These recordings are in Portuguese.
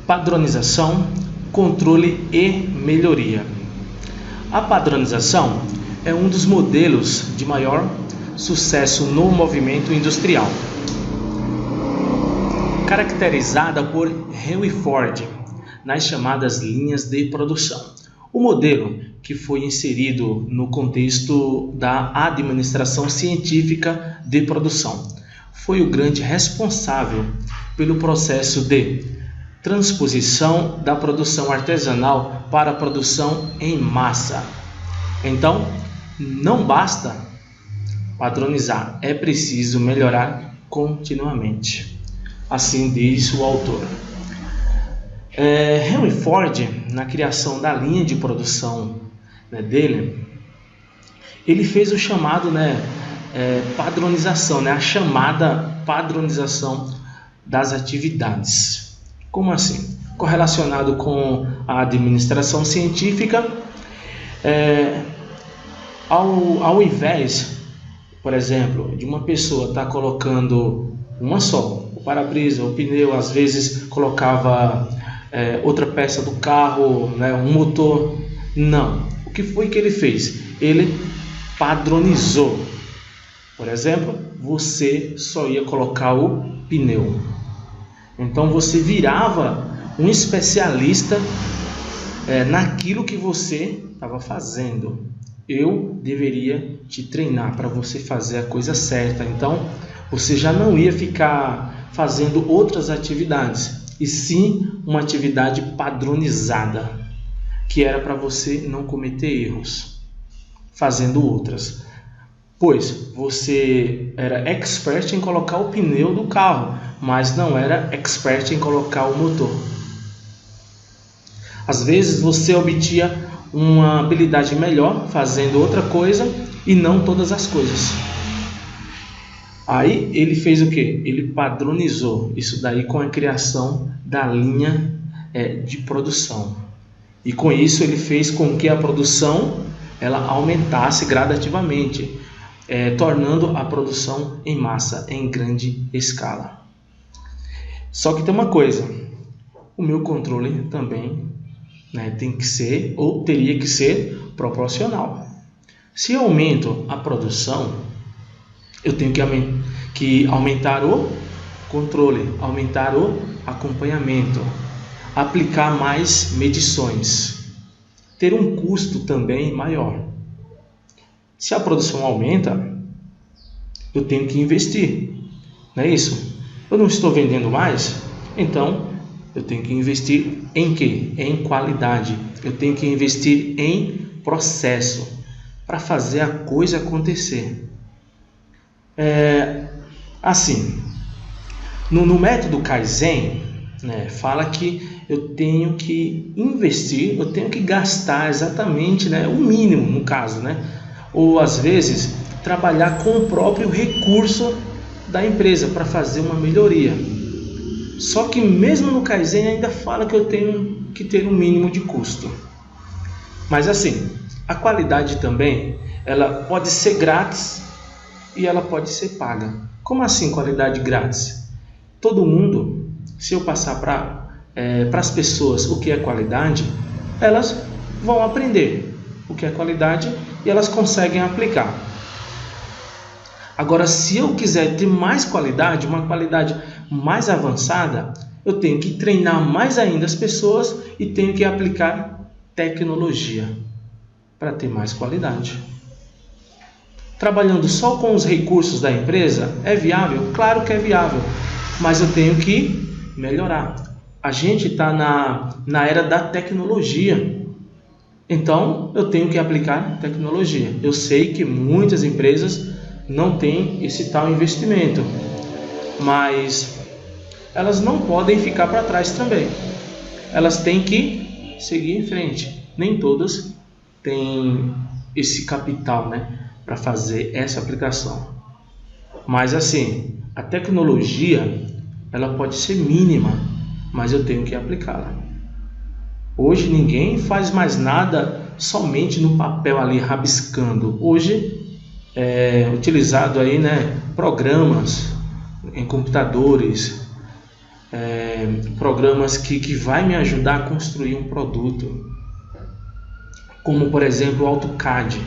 Padronização, controle e melhoria. A padronização é um dos modelos de maior sucesso no movimento industrial, caracterizada por Henry Ford nas chamadas linhas de produção. O modelo, que foi inserido no contexto da administração científica de produção, foi o grande responsável pelo processo de transposição da produção artesanal para a produção em massa. Então, não basta padronizar, é preciso melhorar continuamente. Assim diz o autor. Henry Ford, na criação da linha de produção dele, ele fez o chamado padronização, a chamada padronização das atividades. Como assim? Correlacionado com a administração científica, ao invés, por exemplo, de uma pessoa estar colocando uma só, o para-brisa, o pneu, às vezes colocava outra peça do carro, um motor. Não. O que foi que ele fez? Ele padronizou. Por exemplo, você só ia colocar o pneu. Então você virava um especialista naquilo que você estava fazendo. Eu deveria te treinar para você fazer a coisa certa. Então você já não ia ficar fazendo outras atividades, e sim uma atividade padronizada, que era para você não cometer erros fazendo outras. Pois você era expert em colocar o pneu do carro, mas não era expert em colocar o motor. Às vezes você obtinha uma habilidade melhor fazendo outra coisa e não todas as coisas. Aí ele fez o quê? Ele padronizou isso daí com a criação da linha de produção. E com isso ele fez com que a produção ela aumentasse gradativamente, tornando a produção em massa, em grande escala. Só que tem uma coisa, o meu controle também tem que ser, ou teria que ser, proporcional. Se eu aumento a produção, eu tenho que aumentar o controle, aumentar o acompanhamento, aplicar mais medições, ter um custo também maior. Se a produção aumenta, eu tenho que investir, não é isso? Eu não estou vendendo mais, então eu tenho que investir em quê? Em qualidade. Eu tenho que investir em processo para fazer a coisa acontecer. Assim, no método Kaizen, fala que eu tenho que investir, eu tenho que gastar exatamente o mínimo, no caso, ou às vezes trabalhar com o próprio recurso da empresa para fazer uma melhoria. Só que mesmo no Kaizen ainda fala que eu tenho que ter um mínimo de custo. Mas assim, a qualidade também, ela pode ser grátis e ela pode ser paga. Como assim qualidade grátis? Todo mundo, se eu passar para as pessoas o que é qualidade, elas vão aprender o que é qualidade e elas conseguem aplicar. Agora, se eu quiser ter mais qualidade, uma qualidade mais avançada, eu tenho que treinar mais ainda as pessoas e tenho que aplicar tecnologia para ter mais qualidade. Trabalhando só com os recursos da empresa, é viável? Claro que é viável, mas eu tenho que melhorar. A gente está na era da tecnologia, então eu tenho que aplicar tecnologia. Eu sei que muitas empresas não têm esse tal investimento, mas elas não podem ficar para trás também. Elas têm que seguir em frente. Nem todas têm esse capital, para fazer essa aplicação. Mas assim, a tecnologia, ela pode ser mínima, mas eu tenho que aplicá-la. Hoje ninguém faz mais nada somente no papel ali, rabiscando. Hoje utilizado aí, programas em computadores, programas que vai me ajudar a construir um produto, como por exemplo o AutoCAD.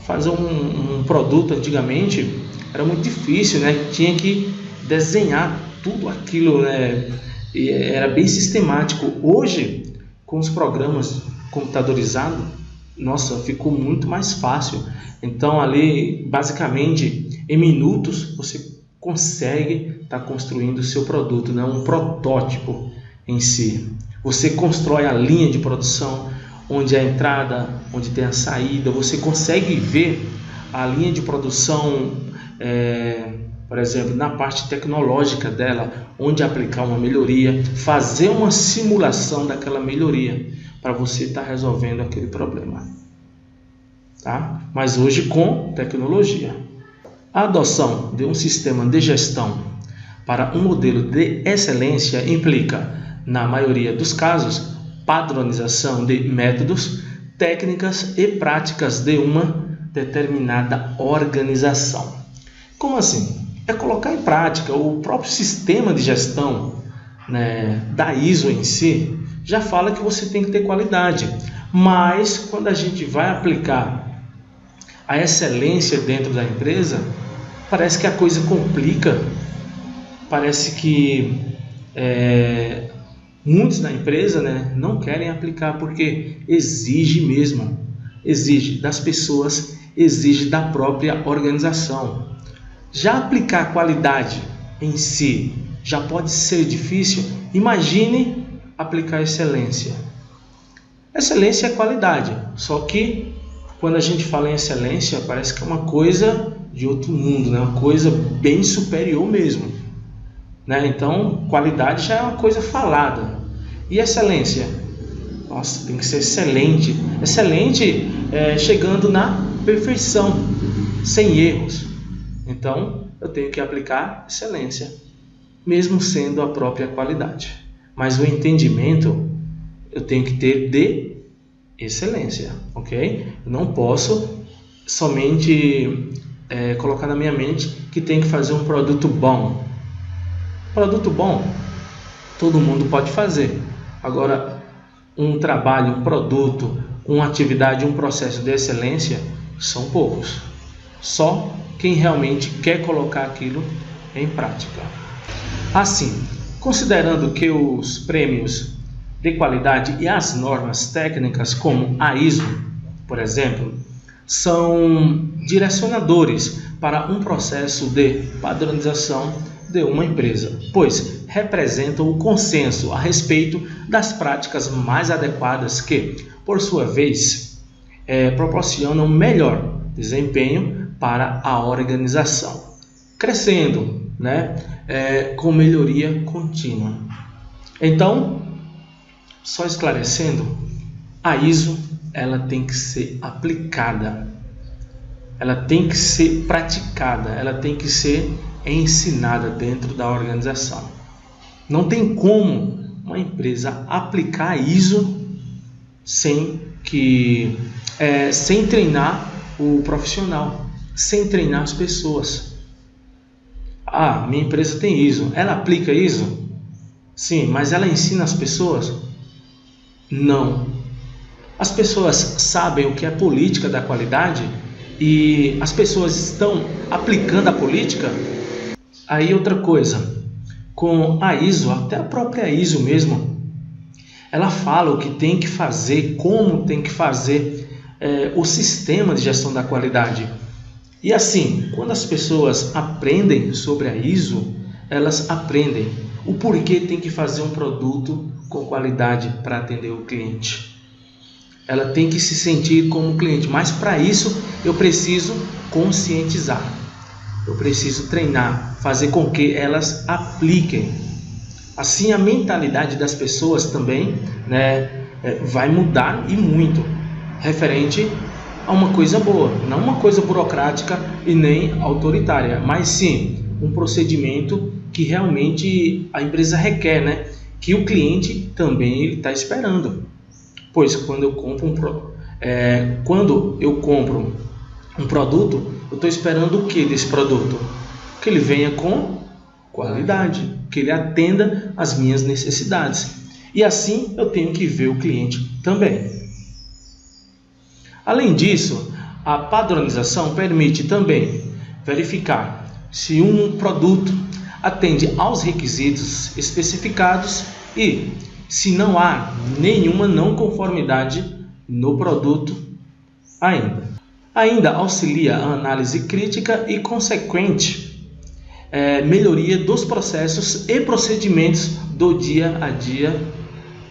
Fazer um produto antigamente era muito difícil, né? Tinha que desenhar tudo aquilo, né? E era bem sistemático. Hoje, com os programas computadorizados, nossa, ficou muito mais fácil. Então ali, basicamente, em minutos você consegue estar construindo o seu produto, né? Um protótipo em si. Você constrói a linha de produção, onde é a entrada, onde tem a saída. Você consegue ver a linha de produção, por exemplo, na parte tecnológica dela, onde aplicar uma melhoria, fazer uma simulação daquela melhoria para você estar resolvendo aquele problema, tá? Mas hoje com tecnologia. A adoção de um sistema de gestão para um modelo de excelência implica, na maioria dos casos, padronização de métodos, técnicas e práticas de uma determinada organização. Como assim? É colocar em prática o próprio sistema de gestão, né, da ISO em si. Já fala que você tem que ter qualidade, mas quando a gente vai aplicar a excelência dentro da empresa, parece que a coisa complica, parece que muitos na empresa, né, não querem aplicar porque exige mesmo, exige das pessoas, exige da própria organização. Já aplicar a qualidade em si já pode ser difícil, imagine aplicar a excelência. Excelência é qualidade, só que quando a gente fala em excelência parece que é uma coisa de outro mundo, né? Uma coisa bem superior mesmo, né? Então qualidade já é uma coisa falada. E excelência? Nossa, tem que ser excelente. Excelente chegando na perfeição, sem erros. Então eu tenho que aplicar excelência, mesmo sendo a própria qualidade. Mas o entendimento eu tenho que ter de excelência, ok? Eu não posso somente colocar na minha mente que tem que fazer um produto bom. Produto bom, todo mundo pode fazer. Agora, um trabalho, um produto, uma atividade, um processo de excelência, são poucos. Só quem realmente quer colocar aquilo em prática. Assim, considerando que os prêmios de qualidade e as normas técnicas, como a ISO, por exemplo, são direcionadores para um processo de padronização de uma empresa, pois representam o consenso a respeito das práticas mais adequadas que, por sua vez, proporcionam melhor desempenho para a organização, crescendo, né, com melhoria contínua. Então, só esclarecendo, a ISO ela tem que ser aplicada, ela tem que ser praticada, ela tem que ser ensinada dentro da organização. Não tem como uma empresa aplicar a ISO sem treinar o profissional, sem treinar as pessoas. Ah, minha empresa tem ISO, ela aplica ISO? Sim, mas ela ensina as pessoas? Não. As pessoas sabem o que é política da qualidade e as pessoas estão aplicando a política? Aí outra coisa, com a ISO, até a própria ISO mesmo, ela fala o que tem que fazer, como tem que fazer o sistema de gestão da qualidade. E assim, quando as pessoas aprendem sobre a ISO, elas aprendem o porquê tem que fazer um produto com qualidade para atender o cliente. Ela tem que se sentir como cliente, mas para isso eu preciso conscientizar, eu preciso treinar, fazer com que elas apliquem. Assim a mentalidade das pessoas também, né, vai mudar e muito, referente a uma coisa boa, não uma coisa burocrática e nem autoritária, mas sim um procedimento que realmente a empresa requer, né, que o cliente também está esperando. Pois quando eu compro um produto, eu estou esperando o que desse produto? Que ele venha com qualidade, que ele atenda às minhas necessidades. E assim eu tenho que ver o cliente também. Além disso, a padronização permite também verificar se um produto atende aos requisitos especificados e se não há nenhuma não conformidade no produto ainda. Ainda auxilia a análise crítica e consequente melhoria dos processos e procedimentos do dia a dia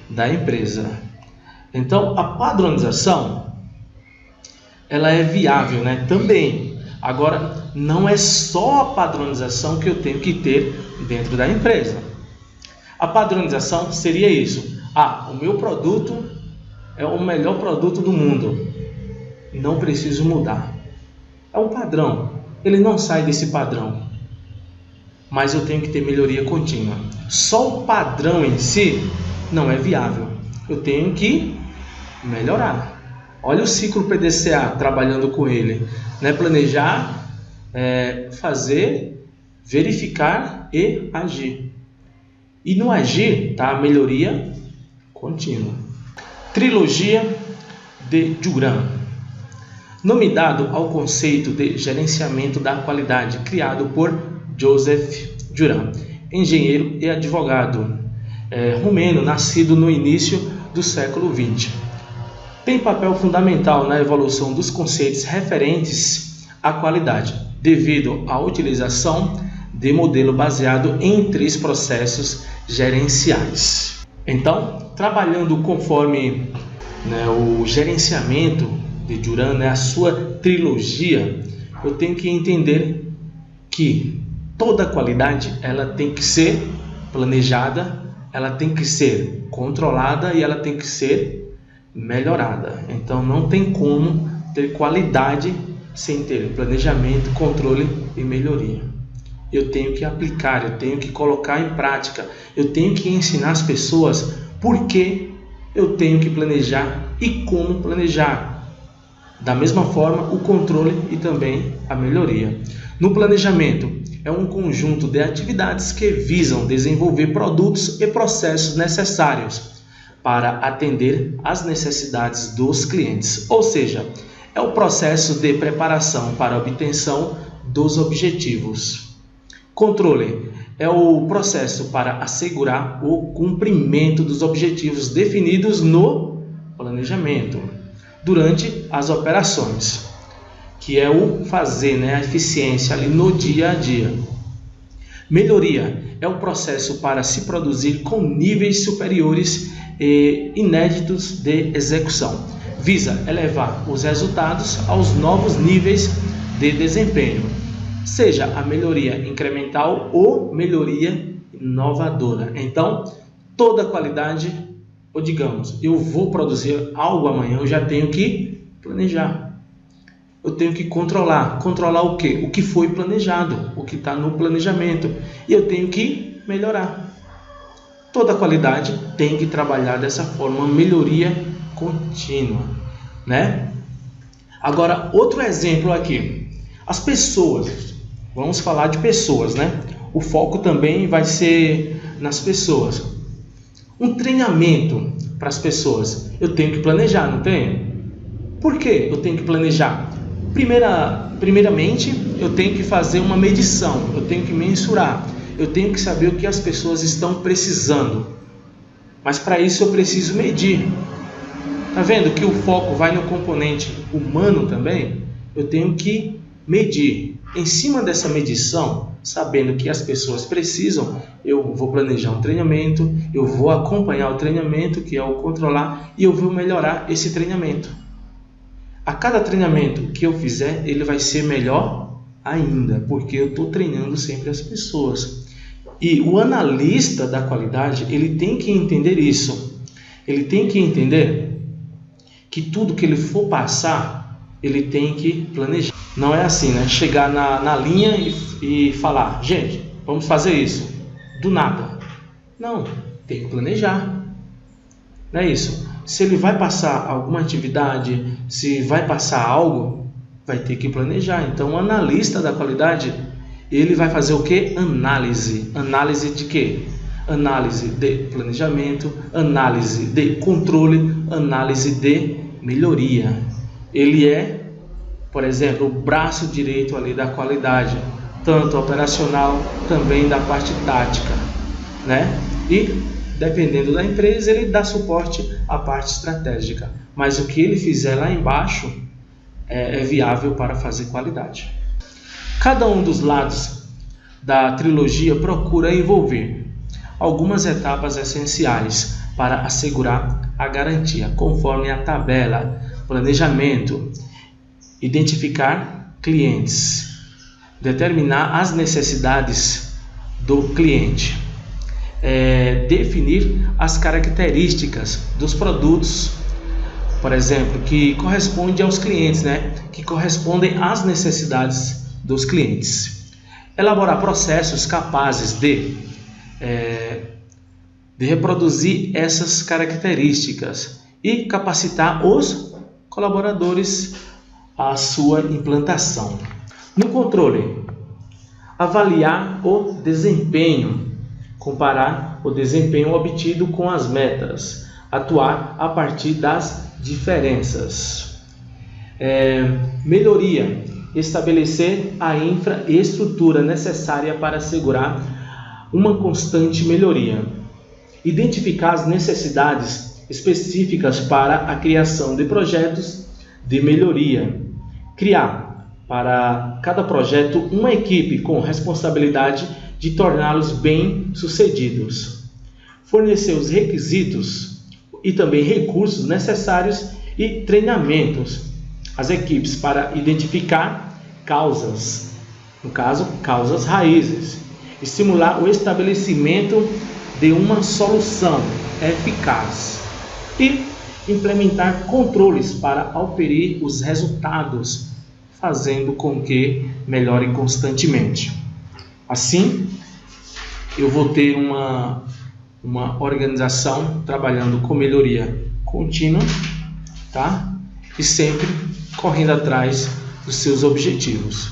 da empresa. Então, a padronização ela é viável, né? Também. Agora, não é só a padronização que eu tenho que ter dentro da empresa. A padronização seria isso. O meu produto é o melhor produto do mundo. Não preciso mudar. É um padrão. Ele não sai desse padrão. Mas eu tenho que ter melhoria contínua. Só o padrão em si não é viável. Eu tenho que melhorar. Olha o ciclo PDCA trabalhando com ele, né? Planejar, fazer, verificar e agir. E no agir está a melhoria contínua. Trilogia de Juran, nome dado ao conceito de gerenciamento da qualidade criado por Joseph Juran, engenheiro e advogado romeno, nascido no início do século XX. Tem papel fundamental na evolução dos conceitos referentes à qualidade, devido à utilização de modelo baseado em 3 processos gerenciais. Então, trabalhando conforme o gerenciamento de Juran, a sua trilogia, eu tenho que entender que toda qualidade ela tem que ser planejada, ela tem que ser controlada e ela tem que ser melhorada. Então não tem como ter qualidade sem ter planejamento, controle e melhoria. Eu tenho que aplicar, eu tenho que colocar em prática, eu tenho que ensinar as pessoas por que eu tenho que planejar e como planejar. Da mesma forma, o controle e também a melhoria. No planejamento, é um conjunto de atividades que visam desenvolver produtos e processos necessários para atender às necessidades dos clientes, ou seja, é o processo de preparação para a obtenção dos objetivos. Controle é o processo para assegurar o cumprimento dos objetivos definidos no planejamento durante as operações, que é o fazer, a eficiência ali no dia a dia. Melhoria é o processo para se produzir com níveis superiores e inéditos de execução. Visa elevar os resultados aos novos níveis de desempenho, seja a melhoria incremental ou melhoria inovadora. Então, toda qualidade, ou digamos, eu vou produzir algo amanhã, eu já tenho que planejar. Eu tenho que controlar o quê? O que foi planejado, o que está no planejamento. E eu tenho que melhorar. Toda qualidade tem que trabalhar dessa forma, melhoria contínua, Agora, outro exemplo aqui. As pessoas, vamos falar de pessoas, O foco também vai ser nas pessoas. Um treinamento para as pessoas, eu tenho que planejar, não tenho? Por que eu tenho que planejar? Primeiramente, eu tenho que fazer uma medição, eu tenho que mensurar, eu tenho que saber o que as pessoas estão precisando. Mas para isso eu preciso medir. Tá vendo que o foco vai no componente humano também? Eu tenho que medir. Em cima dessa medição, sabendo que as pessoas precisam, eu vou planejar um treinamento, eu vou acompanhar o treinamento, que é o controlar, e eu vou melhorar esse treinamento. A cada treinamento que eu fizer, ele vai ser melhor ainda, porque eu estou treinando sempre as pessoas. E o analista da qualidade, ele tem que entender isso. Ele tem que entender que tudo que ele for passar, ele tem que planejar. Não é assim, chegar na linha e falar, gente, vamos fazer isso, do nada. Não, tem que planejar. Não é isso. Se ele vai passar alguma atividade, se vai passar algo, vai ter que planejar. Então, o analista da qualidade, Ele vai fazer o que? Análise. Análise de quê? Análise de planejamento, análise de controle, análise de melhoria. Ele é, por exemplo, o braço direito ali da qualidade, tanto operacional, também da parte tática, né? E dependendo da empresa, ele dá suporte à parte estratégica. Mas o que ele fizer lá embaixo é viável para fazer qualidade. Cada um dos lados da trilogia procura envolver algumas etapas essenciais para assegurar a garantia, conforme a tabela: planejamento, identificar clientes, determinar as necessidades do cliente, definir as características dos produtos, por exemplo, que correspondem aos clientes, né? Que correspondem às necessidades dos clientes. Elaborar processos capazes de reproduzir essas características e capacitar os colaboradores à sua implantação. No controle, avaliar o desempenho, comparar o desempenho obtido com as metas, atuar a partir das diferenças. Melhoria, estabelecer a infraestrutura necessária para assegurar uma constante melhoria. Identificar as necessidades específicas para a criação de projetos de melhoria. Criar para cada projeto uma equipe com responsabilidade de torná-los bem-sucedidos. Fornecer os requisitos e também recursos necessários e treinamentos às equipes para identificar causas, no caso, causas raízes. Estimular o estabelecimento de uma solução eficaz e implementar controles para auferir os resultados, fazendo com que melhore constantemente. Assim, eu vou ter uma organização trabalhando com melhoria contínua, tá? E sempre correndo atrás dos seus objetivos.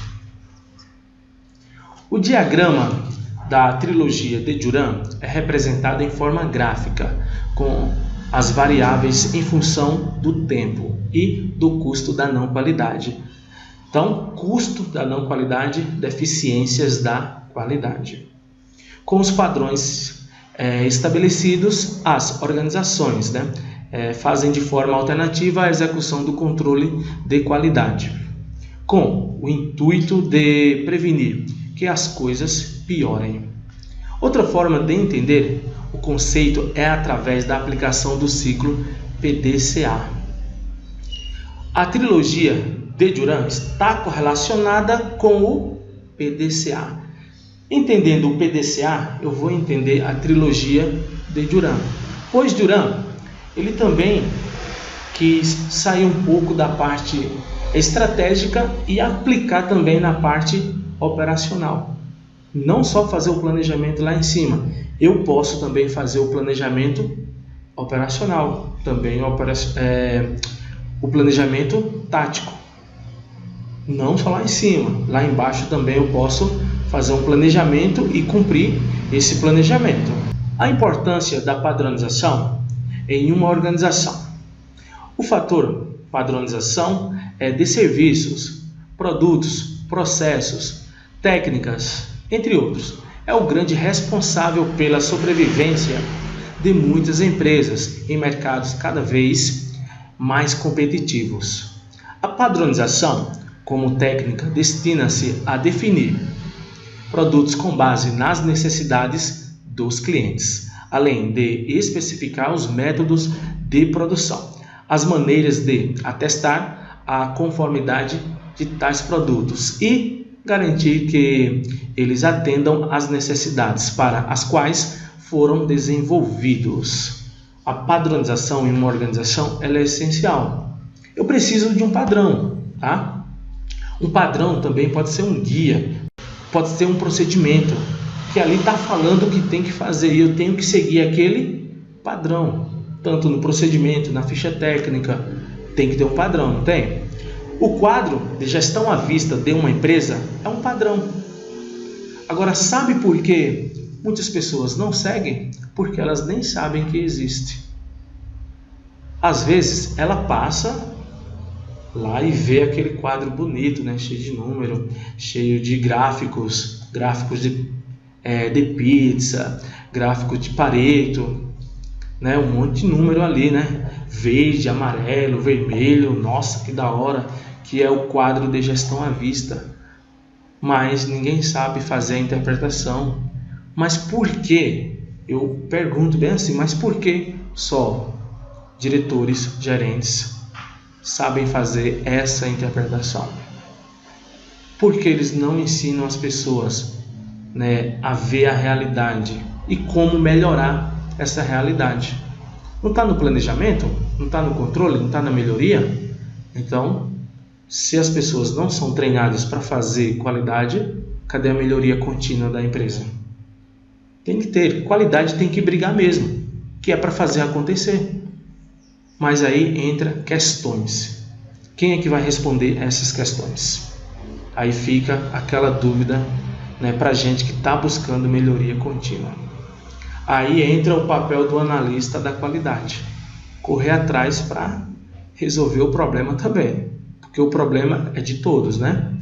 O diagrama da trilogia de Juran é representado em forma gráfica, com as variáveis em função do tempo e do custo da não qualidade. Então, custo da não qualidade, deficiências da qualidade. Com os padrões estabelecidos, as organizações fazem de forma alternativa a execução do controle de qualidade, com o intuito de prevenir que as coisas piorem. Outra forma de entender o conceito é através da aplicação do ciclo PDCA. A trilogia de Juran está correlacionada com o PDCA. Entendendo o PDCA, eu vou entender a trilogia de Juran. Pois Juran, ele também quis sair um pouco da parte estratégica e aplicar também na parte operacional. Não só fazer o planejamento lá em cima, eu posso também fazer o planejamento operacional, também o planejamento tático. Não só lá em cima, lá embaixo também eu posso fazer um planejamento e cumprir esse planejamento. A importância da padronização em uma organização. O fator padronização é de serviços, produtos, processos, técnicas, entre outros. É o grande responsável pela sobrevivência de muitas empresas em mercados cada vez mais competitivos. A padronização, como técnica, destina-se a definir produtos com base nas necessidades dos clientes, além de especificar os métodos de produção, as maneiras de atestar a conformidade de tais produtos e garantir que eles atendam às necessidades para as quais foram desenvolvidos. A padronização em uma organização ela é essencial. Eu preciso de um padrão, tá? Um padrão também pode ser um guia, pode ser um procedimento que ali está falando o que tem que fazer e eu tenho que seguir aquele padrão, tanto no procedimento, na ficha técnica, tem que ter um padrão, não tem? O quadro de gestão à vista de uma empresa é um padrão. Agora, sabe por que muitas pessoas não seguem? Porque elas nem sabem que existe. Às vezes, ela passa lá e vê aquele quadro bonito, né? Cheio de número, cheio de gráficos de pizza, gráficos de Pareto, né? Um monte de número ali, né? Verde, amarelo, vermelho, nossa, que da hora, que é o quadro de gestão à vista. Mas ninguém sabe fazer a interpretação. Mas por quê? Eu pergunto bem assim, mas por que só diretores, gerentes sabem fazer essa interpretação? Porque eles não ensinam as pessoas, né, a ver a realidade e como melhorar essa realidade. Não está no planejamento? Não está no controle? Não está na melhoria? Então, se as pessoas não são treinadas para fazer qualidade, cadê a melhoria contínua da empresa? Tem que ter. Qualidade tem que brigar mesmo, que é para fazer acontecer. Mas aí entra questões. Quem é que vai responder essas questões? Aí fica aquela dúvida, né, para a gente que está buscando melhoria contínua. Aí entra o papel do analista da qualidade. Correr atrás para resolver o problema também. Porque o problema é de todos, né?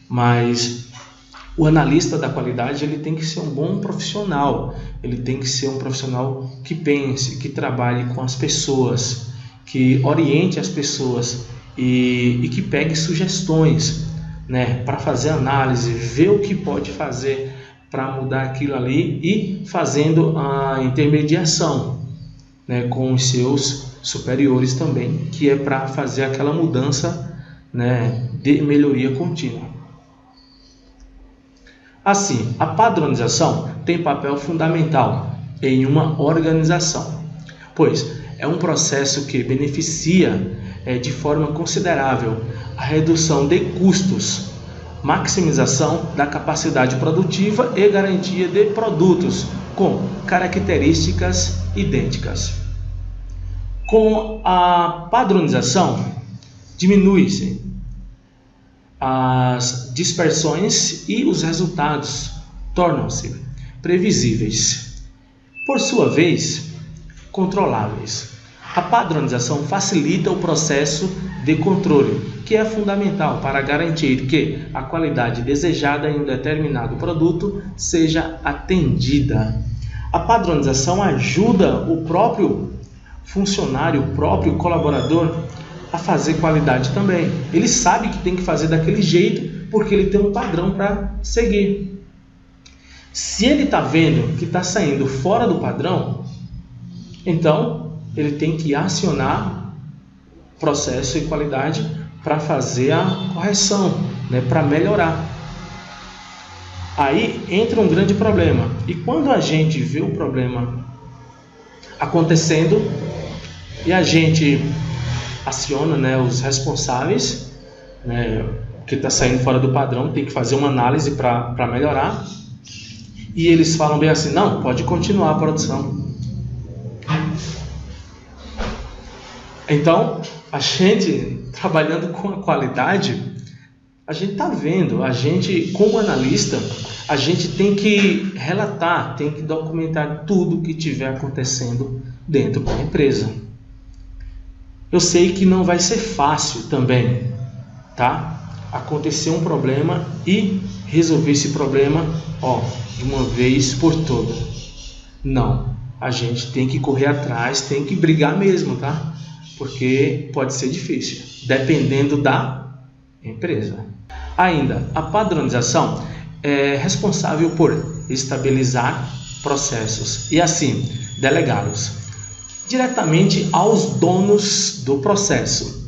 Mas o analista da qualidade, ele tem que ser um bom profissional. Ele tem que ser um profissional que pense, que trabalhe com as pessoas, que oriente as pessoas e que pegue sugestões, né, para fazer análise, ver o que pode fazer para mudar aquilo ali e fazendo a intermediação, né, com os seus superiores também, que é para fazer aquela mudança, né, de melhoria contínua. Assim, a padronização tem papel fundamental em uma organização, pois é um processo que beneficia de forma considerável a redução de custos, maximização da capacidade produtiva e garantia de produtos com características idênticas. Com a padronização, diminui-se as dispersões e os resultados tornam-se previsíveis. Por sua vez, controláveis. A padronização facilita o processo de controle, que é fundamental para garantir que a qualidade desejada em um determinado produto seja atendida. A padronização ajuda o próprio funcionário, o próprio colaborador a fazer qualidade também. Ele sabe que tem que fazer daquele jeito porque ele tem um padrão para seguir. Se ele está vendo que está saindo fora do padrão, então ele tem que acionar processo e qualidade para fazer a correção, né, para melhorar. Aí entra um grande problema. E quando a gente vê o problema acontecendo e a gente aciona, né, os responsáveis, né, que está saindo fora do padrão, tem que fazer uma análise para melhorar, e eles falam bem assim: não, pode continuar a produção. Então, a gente trabalhando com a qualidade, a gente está vendo, a gente como analista, a gente tem que relatar, tem que documentar tudo que estiver acontecendo dentro da empresa. Eu sei que não vai ser fácil também, tá? Acontecer um problema e resolver esse problema, de uma vez por todas. Não, a gente tem que correr atrás, tem que brigar mesmo, tá? Porque pode ser difícil, dependendo da empresa. Ainda, a padronização é responsável por estabilizar processos e assim delegá-los diretamente aos donos do processo,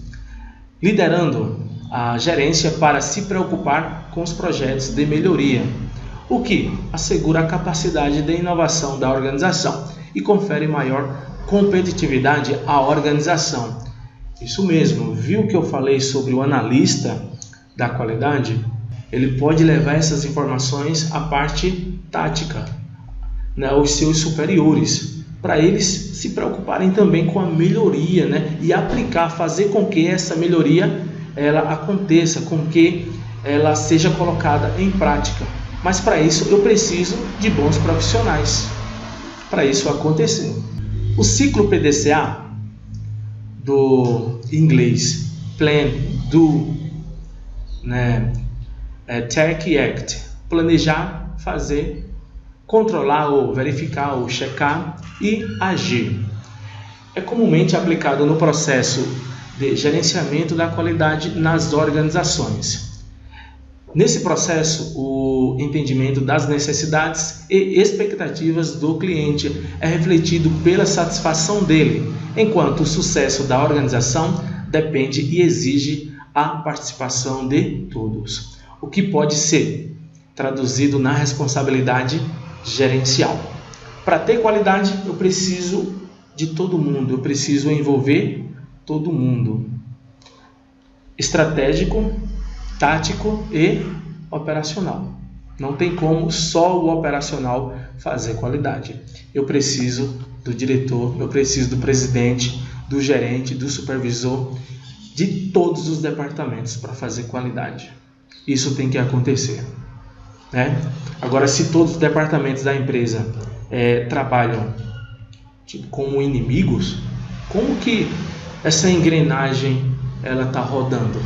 liderando a gerência para se preocupar com os projetos de melhoria, o que assegura a capacidade de inovação da organização e confere maior competitividade à organização. Isso mesmo, viu que eu falei sobre o analista da qualidade? Ele pode levar essas informações à parte tática, né, aos seus superiores, para eles se preocuparem também com a melhoria, né, e aplicar, fazer com que essa melhoria ela aconteça, com que ela seja colocada em prática. Mas para isso eu preciso de bons profissionais para isso acontecer. O ciclo PDCA, do inglês Plan, Do, Take e Act, planejar, fazer, controlar ou verificar ou checar e agir, é comumente aplicado no processo de gerenciamento da qualidade nas organizações. Nesse processo, o entendimento das necessidades e expectativas do cliente é refletido pela satisfação dele, enquanto o sucesso da organização depende e exige a participação de todos, o que pode ser traduzido na responsabilidade gerencial. Para ter qualidade, eu preciso de todo mundo, eu preciso envolver todo mundo. Estratégico, tático e operacional. Não tem como só o operacional fazer qualidade. Eu preciso do diretor, eu preciso do presidente, do gerente, do supervisor, de todos os departamentos para fazer qualidade. Isso tem que acontecer, né? Agora, se todos os departamentos da empresa trabalham como inimigos, como que essa engrenagem ela está rodando?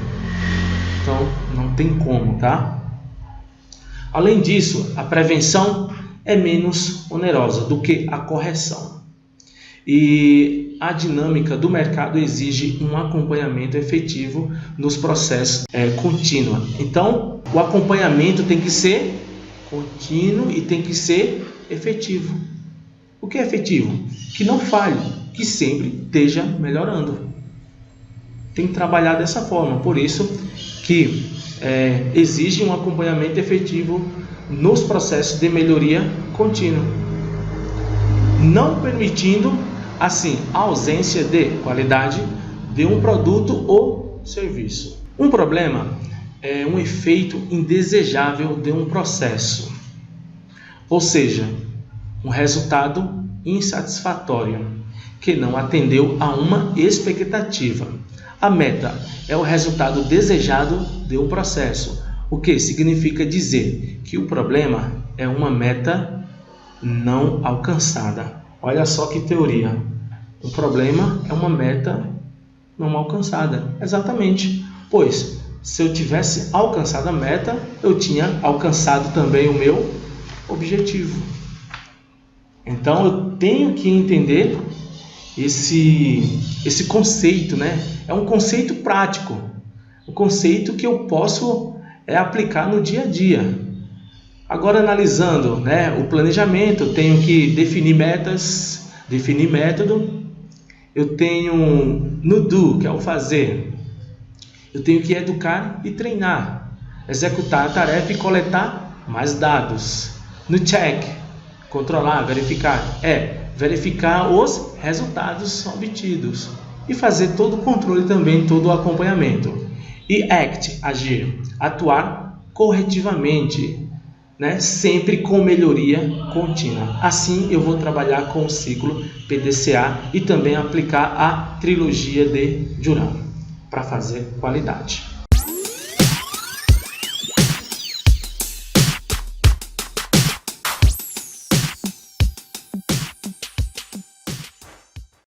Então, não tem como, tá? Além disso, a prevenção é menos onerosa do que a correção. E a dinâmica do mercado exige um acompanhamento efetivo nos processos contínuo. Então, o acompanhamento tem que ser contínuo e tem que ser efetivo. O que é efetivo? Que não falhe, que sempre esteja melhorando. Tem que trabalhar dessa forma, por isso que exige um acompanhamento efetivo nos processos de melhoria contínua, não permitindo, assim, a ausência de qualidade de um produto ou serviço. Um problema é um efeito indesejável de um processo, ou seja, um resultado insatisfatório que não atendeu a uma expectativa. A meta é o resultado desejado de um processo, o que significa dizer que o problema é uma meta não alcançada. Olha só que teoria. O problema é uma meta não alcançada. Exatamente. Pois, se eu tivesse alcançado a meta, eu tinha alcançado também o meu objetivo. Então, eu tenho que entender esse conceito, né? É um conceito prático, um conceito que eu posso aplicar no dia a dia. Agora, analisando, o planejamento, eu tenho que definir metas, definir método. Eu tenho no do, que é o fazer. Eu tenho que educar e treinar, executar a tarefa e coletar mais dados. No check, controlar, verificar, verificar os resultados obtidos e fazer todo o controle também, todo o acompanhamento. E act, agir, atuar corretivamente, sempre com melhoria contínua. Assim eu vou trabalhar com o ciclo PDCA e também aplicar a trilogia de Juran para fazer qualidade.